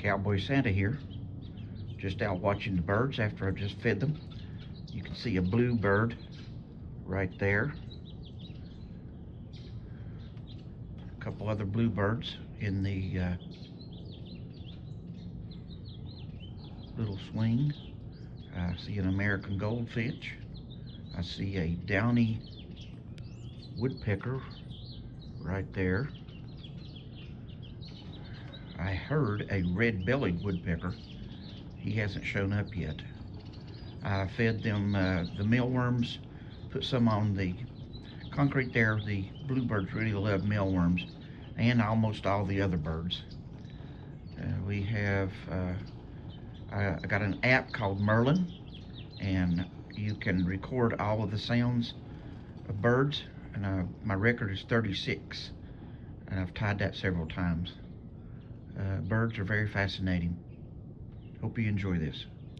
Cowboy Santa here, just out watching the birds after I've just fed them. You can see a blue bird right there. A couple other blue birds in the little swing. I see an American goldfinch. I see a downy woodpecker right there. I heard a red-bellied woodpecker. He hasn't shown up yet. I fed them the mealworms, put some on the concrete there. The bluebirds really love mealworms, and almost all the other birds. We have, I got an app called Merlin, and you can record all of the sounds of birds, and my record is 36, and I've tied that several times. Birds are very fascinating. Hope you enjoy this.